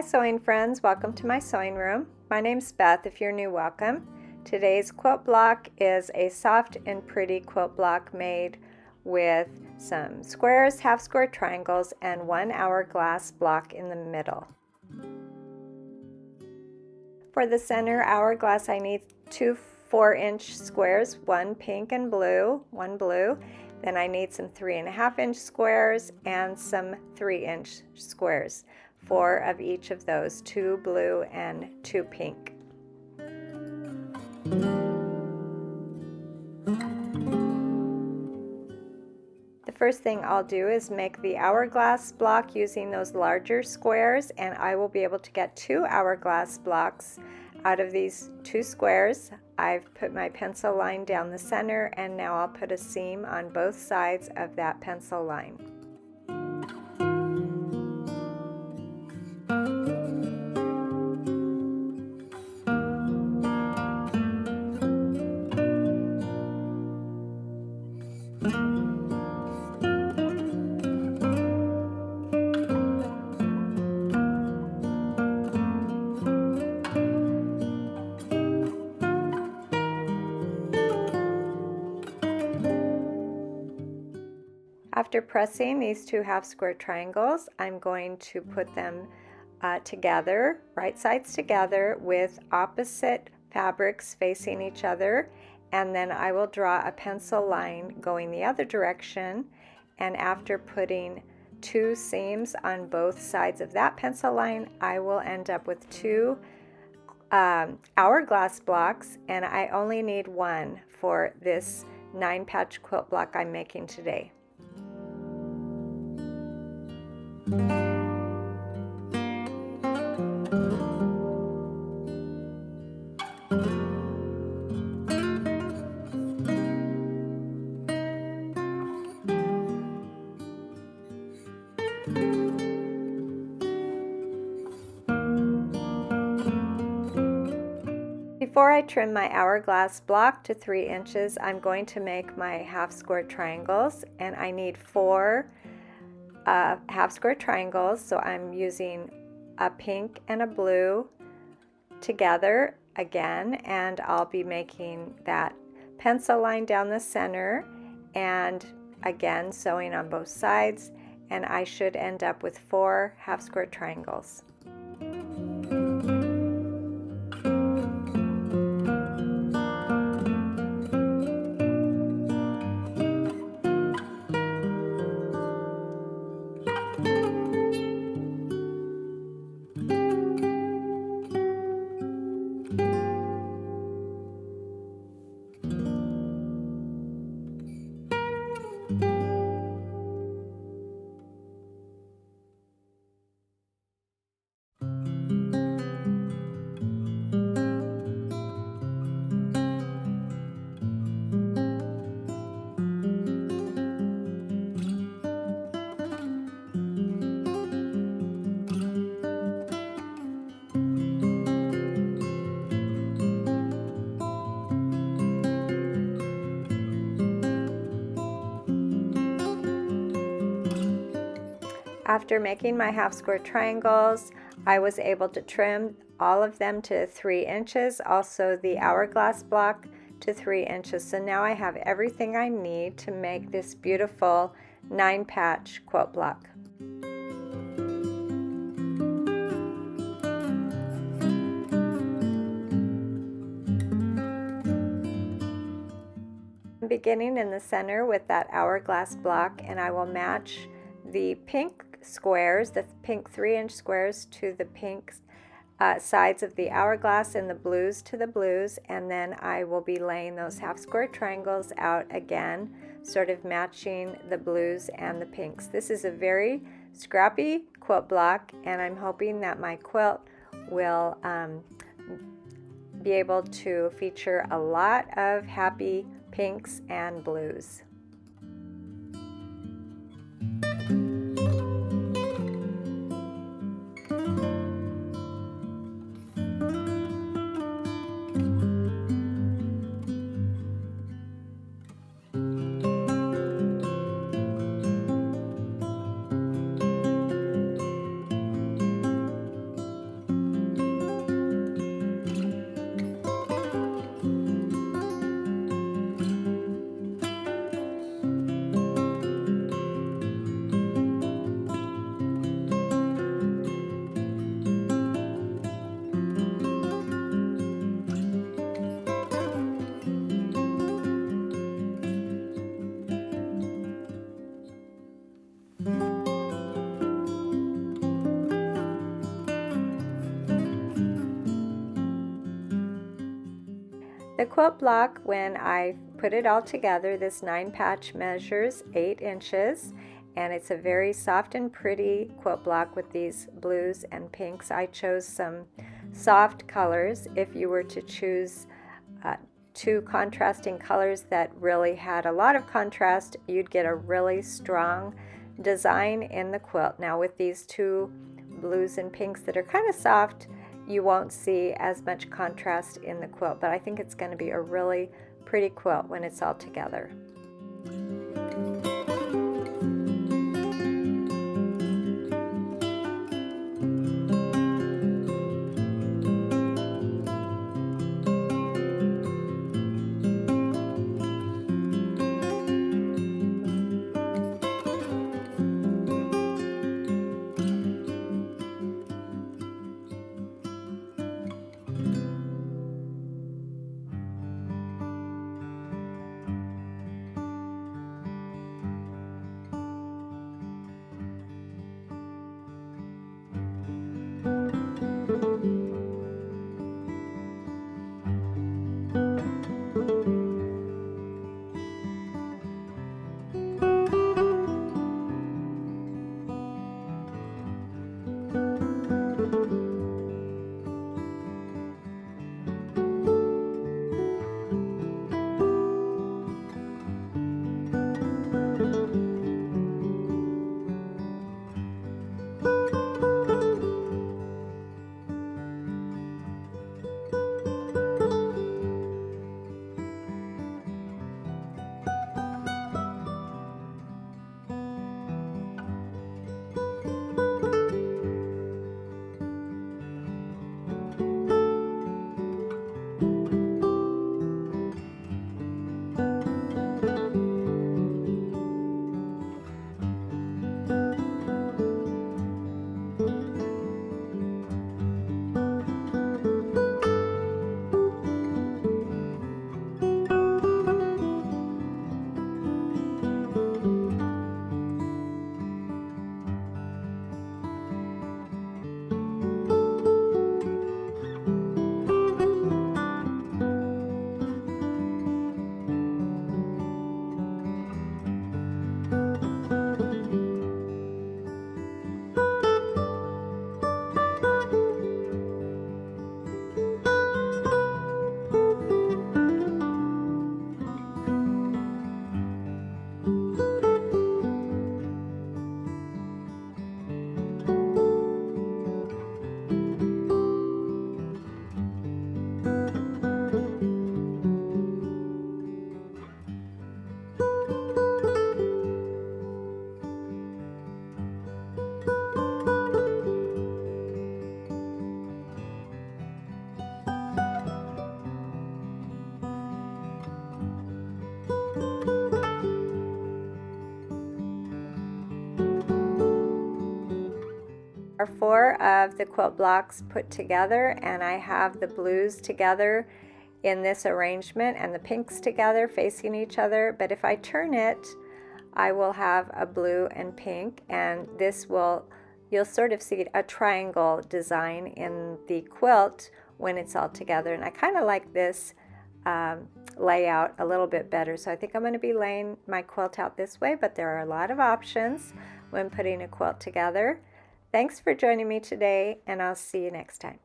Hi sewing friends, welcome to my sewing room. My name's Beth. If you're new, welcome. Today's quilt block is a soft and pretty quilt block made with some squares, half square triangles, and one hourglass block in the middle. For the center hourglass, I need two 4-inch squares, one pink and blue, one blue. Then I need some 3.5-inch squares and some 3-inch squares. 4 of each of those, 2 blue and 2 pink. The first thing I'll do is make the hourglass block using those larger squares, and I will be able to get 2 hourglass blocks out of these 2 squares. I've put my pencil line down the center, and now I'll put a seam on both sides of that pencil line. After pressing these 2 half square triangles, I'm going to put them together, right sides together, with opposite fabrics facing each other, and then I will draw a pencil line going the other direction, and after putting 2 seams on both sides of that pencil line, I will end up with 2 hourglass blocks, and I only need 1 for this 9-patch quilt block I'm making today. Before I trim my hourglass block to 3 inches, I'm going to make my half square triangles, and I need 4 half square triangles, so I'm using a pink and a blue together again, and I'll be making that pencil line down the center and again sewing on both sides, and I should end up with 4 half square triangles. After making my half square triangles, I was able to trim all of them to 3 inches, also the hourglass block to 3 inches. So now I have everything I need to make this beautiful 9-patch quilt block. I'm beginning in the center with that hourglass block, and I will match the pink squares, the pink 3-inch squares, to the pink sides of the hourglass, and the blues to the blues, and then I will be laying those half square triangles out again, sort of matching the blues and the pinks. This is a very scrappy quilt block, and I'm hoping that my quilt will be able to feature a lot of happy pinks and blues. The quilt block, when I put it all together, this 9-patch measures 8 inches, and it's a very soft and pretty quilt block with these blues and pinks. I chose some soft colors. If you were to choose two contrasting colors that really had a lot of contrast, you'd get a really strong design in the quilt. Now with these two blues and pinks that are kind of soft, you won't see as much contrast in the quilt, but I think it's going to be a really pretty quilt when it's all together. Are 4 of the quilt blocks put together, and I have the blues together in this arrangement and the pinks together facing each other. But if I turn it, I will have a blue and pink, and this will, you'll sort of see a triangle design in the quilt when it's all together. And I kind of like this layout a little bit better, so I think I'm going to be laying my quilt out this way, but there are a lot of options when putting a quilt together. Thanks for joining me today, and I'll see you next time.